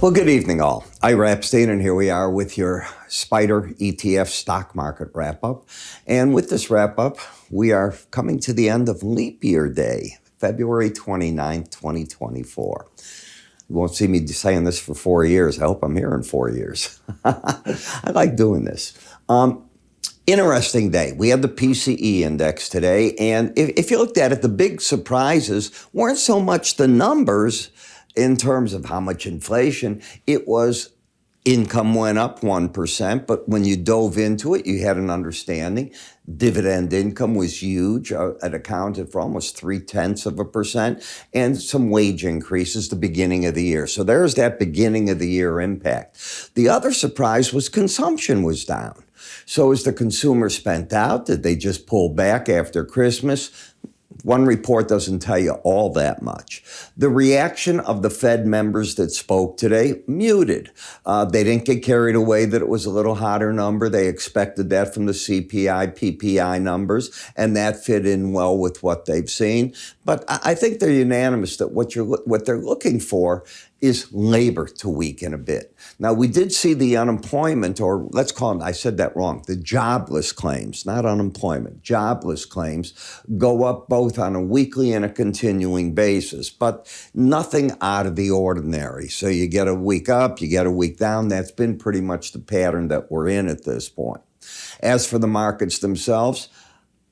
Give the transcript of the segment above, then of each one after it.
Well, good evening, all. Ira Epstein, and here we are with your SPDR ETF stock market wrap-up. And with this wrap-up, we are coming to the end of leap year day, February 29th, 2024. You won't see me saying this for 4 years. I hope I'm here in 4 years. I like doing this. Interesting day. We had the PCE index today, and if you looked at it, the big surprises weren't so much the numbers in terms of how much inflation. It was income went up 1%, but when you dove into it, you had an understanding. Dividend income was huge. It accounted for almost 0.3%, and some wage increases the beginning of the year. So there's that beginning of the year impact. The other surprise was consumption was down. So as the consumer spent out, did they just pull back after Christmas? One report doesn't tell you all that much. The reaction of the Fed members that spoke today, muted. They didn't get carried away that it was a little hotter number. They expected that from the CPI, PPI numbers, and that fit in well with what they've seen. But I think they're unanimous that what they're looking for is labor to weaken a bit. Now, we did see the unemployment, or let's call them, I said that wrong, the jobless claims, not unemployment, jobless claims go up both on a weekly and a continuing basis, but nothing out of the ordinary. So you get a week up, you get a week down. That's been pretty much the pattern that we're in at this point. As for the markets themselves,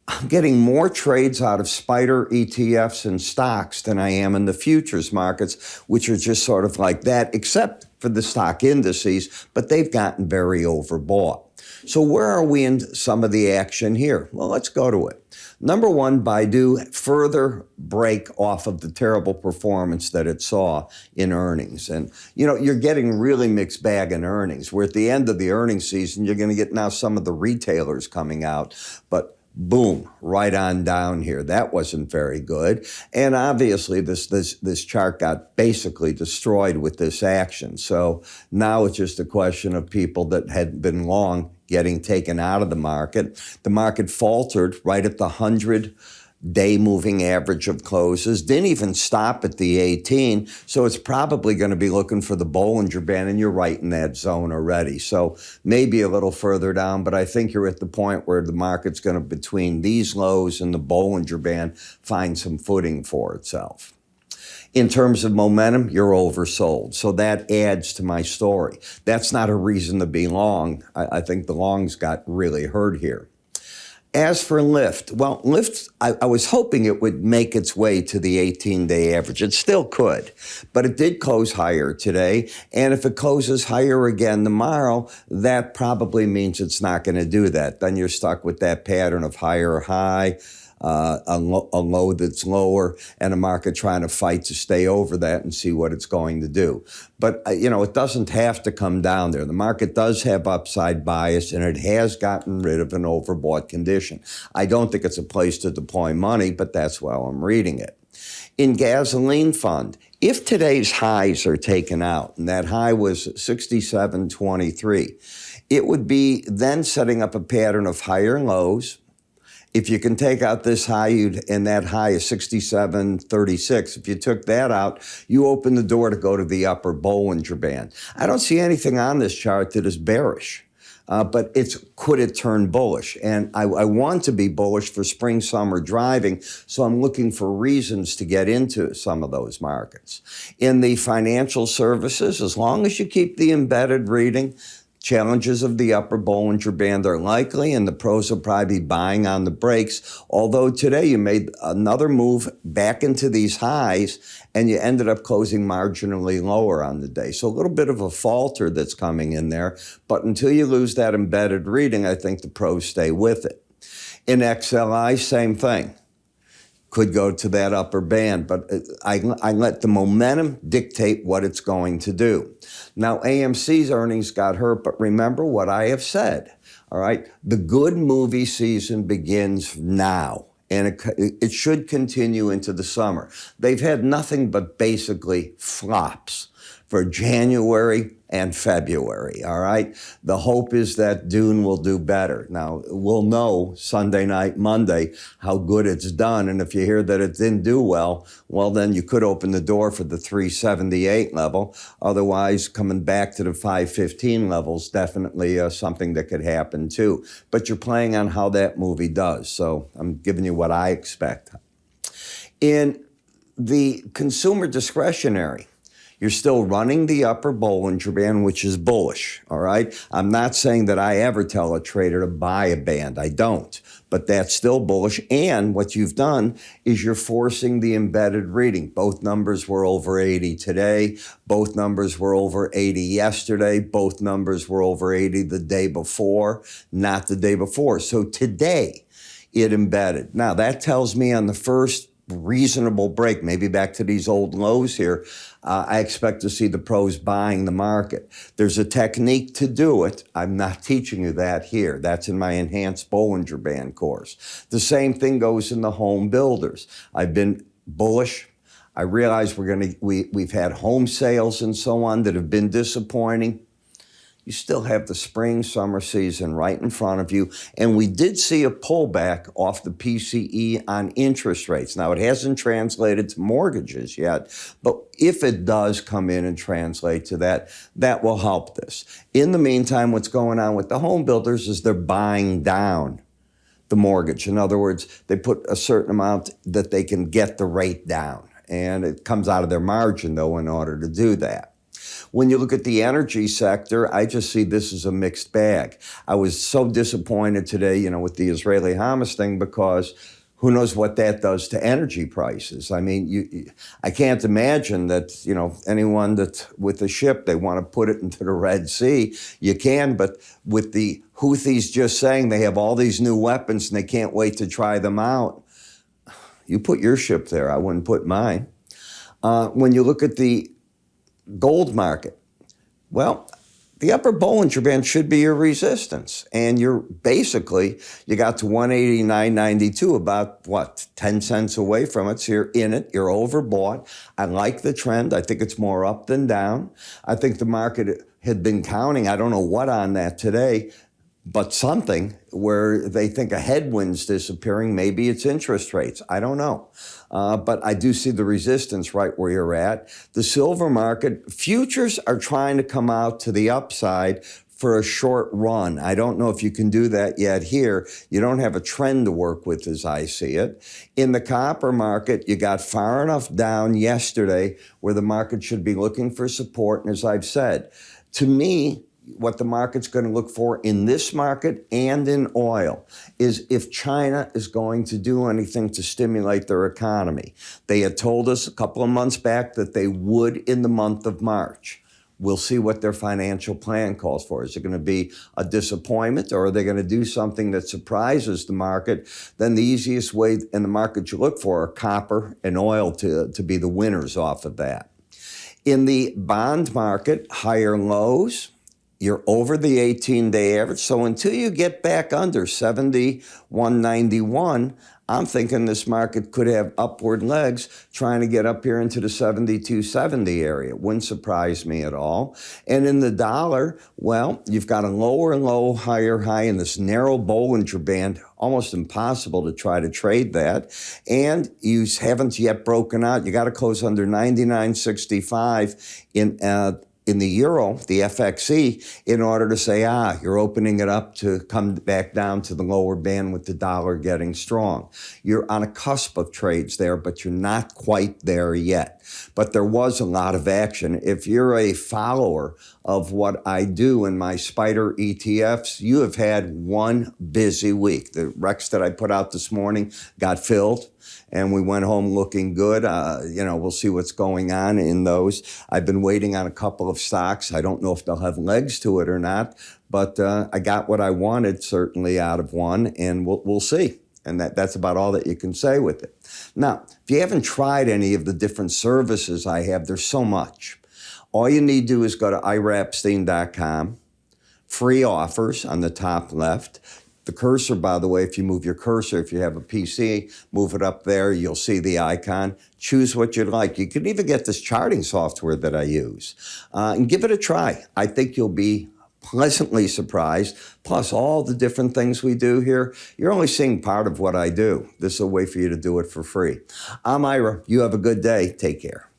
I'm getting more trades out of SPDR ETFs and stocks than I am in the futures markets, which are just sort of like that, except for the stock indices, but they've gotten very overbought. So where are we in some of the action here? Well, let's go to it. Number one, Baidu further break off of the terrible performance that it saw in earnings. And, you're getting really mixed bag in earnings. We're at the end of the earnings season. You're going to get now some of the retailers coming out, but boom, right on down here. That wasn't very good. And obviously this chart got basically destroyed with this action. So now it's just a question of people that had been long getting taken out of the market. The market faltered right at the 100-day moving average of closes, didn't even stop at the 18, so it's probably going to be looking for the Bollinger Band, and you're right in that zone already. So maybe a little further down, but I think you're at the point where the market's going to, between these lows and the Bollinger Band, find some footing for itself. In terms of momentum, you're oversold. So that adds to my story. That's not a reason to be long. I think the longs got really hurt here. As for Lyft, well, Lyft, I was hoping it would make its way to the 18-day average. It still could, but it did close higher today. And if it closes higher again tomorrow, that probably means it's not going to do that. Then you're stuck with that pattern of higher high, a low that's lower, and a market trying to fight to stay over that and see what it's going to do. But, it doesn't have to come down there. The market does have upside bias, and it has gotten rid of an overbought condition. I don't think it's a place to deploy money, but that's why I'm reading it. In gasoline fund, if today's highs are taken out, and that high was 67.23, it would be then setting up a pattern of higher lows. If you can take out this high, and that high is 67.36, if you took that out, you open the door to go to the upper Bollinger Band. I don't see anything on this chart that is bearish, but could it turn bullish? And I want to be bullish for spring, summer driving, so I'm looking for reasons to get into some of those markets. In the financial services, as long as you keep the embedded reading, challenges of the upper Bollinger Band are likely, and the pros will probably be buying on the breaks. Although today you made another move back into these highs, and you ended up closing marginally lower on the day. So a little bit of a falter that's coming in there. But until you lose that embedded reading, I think the pros stay with it. In XLI, same thing. Could go to that upper band, but I let the momentum dictate what it's going to do. Now, AMC's earnings got hurt, but remember what I have said, all right? The good movie season begins now, and it should continue into the summer. They've had nothing but basically flops for January and February, all right? The hope is that June will do better. Now, we'll know Sunday night, Monday, how good it's done. And if you hear that it didn't do well, then you could open the door for the 378 level. Otherwise, coming back to the 515 levels, definitely something that could happen too. But you're playing on how that movie does. So I'm giving you what I expect. In the consumer discretionary, you're still running the upper Bollinger Band, which is bullish, all right? I'm not saying that I ever tell a trader to buy a band. I don't. But that's still bullish. And what you've done is you're forcing the embedded reading. Both numbers were over 80 today. Both numbers were over 80 yesterday. Both numbers were over 80 the day before, not the day before. So today, it embedded. Now, that tells me on the first reasonable break, maybe back to these old lows here, I expect to see the pros buying the market. There's a technique to do it. I'm not teaching you that here. That's in my enhanced Bollinger Band course. The same thing goes in the home builders. I've been bullish. I realize we've had home sales and so on that have been disappointing. You still have the spring, summer season right in front of you. And we did see a pullback off the PCE on interest rates. Now, it hasn't translated to mortgages yet, but if it does come in and translate to that, that will help this. In the meantime, what's going on with the home builders is they're buying down the mortgage. In other words, they put a certain amount that they can get the rate down. And it comes out of their margin, though, in order to do that. When you look at the energy sector, I just see this as a mixed bag. I was so disappointed today, with the Israeli Hamas thing, because who knows what that does to energy prices. I mean, I can't imagine that, anyone that with a ship, they want to put it into the Red Sea. You can, but with the Houthis just saying they have all these new weapons and they can't wait to try them out, you put your ship there. I wouldn't put mine. When you look at the gold market, well, the upper Bollinger Band should be your resistance. And you got to 189.92, about 10 cents away from it. So you're in it, you're overbought. I like the trend. I think it's more up than down. I think the market had been counting, I don't know what on that today, but something where they think a headwind's disappearing. Maybe it's interest rates. I don't know. But I do see the resistance right where you're at. The silver market, futures are trying to come out to the upside for a short run. I don't know if you can do that yet here. You don't have a trend to work with as I see it. In the copper market, you got far enough down yesterday where the market should be looking for support. And as I've said, to me, what the market's going to look for in this market and in oil is if China is going to do anything to stimulate their economy. They had told us a couple of months back that they would in the month of March. We'll see what their financial plan calls for. Is it going to be a disappointment, or are they going to do something that surprises the market? Then the easiest way in the market you look for are copper and oil to be the winners off of that. In the bond market, higher lows. You're over the 18-day average. So until you get back under 71.91, I'm thinking this market could have upward legs trying to get up here into the 72.70 area. Wouldn't surprise me at all. And in the dollar, well, you've got a lower low, higher high in this narrow Bollinger Band. Almost impossible to try to trade that. And you haven't yet broken out. You got to close under 99.65 in the euro, the FXE, in order to say, you're opening it up to come back down to the lower band with the dollar getting strong. You're on a cusp of trades there, but you're not quite there yet. But there was a lot of action. If you're a follower of what I do in my SPDR ETFs, you have had one busy week. The Rex that I put out this morning got filled, and we went home looking good. We'll see what's going on in those. I've been waiting on a couple of stocks. I don't know if they'll have legs to it or not, but I got what I wanted certainly out of one, and we'll see. And that's about all that you can say with it. Now, if you haven't tried any of the different services I have, there's so much. All you need to do is go to IraEpstein.com, free offers on the top left. The cursor, by the way, if you move your cursor, if you have a PC, move it up there, you'll see the icon. Choose what you'd like. You can even get this charting software that I use and give it a try. I think you'll be pleasantly surprised. Plus all the different things we do here, you're only seeing part of what I do. This is a way for you to do it for free. I'm Ira. You have a good day. Take care.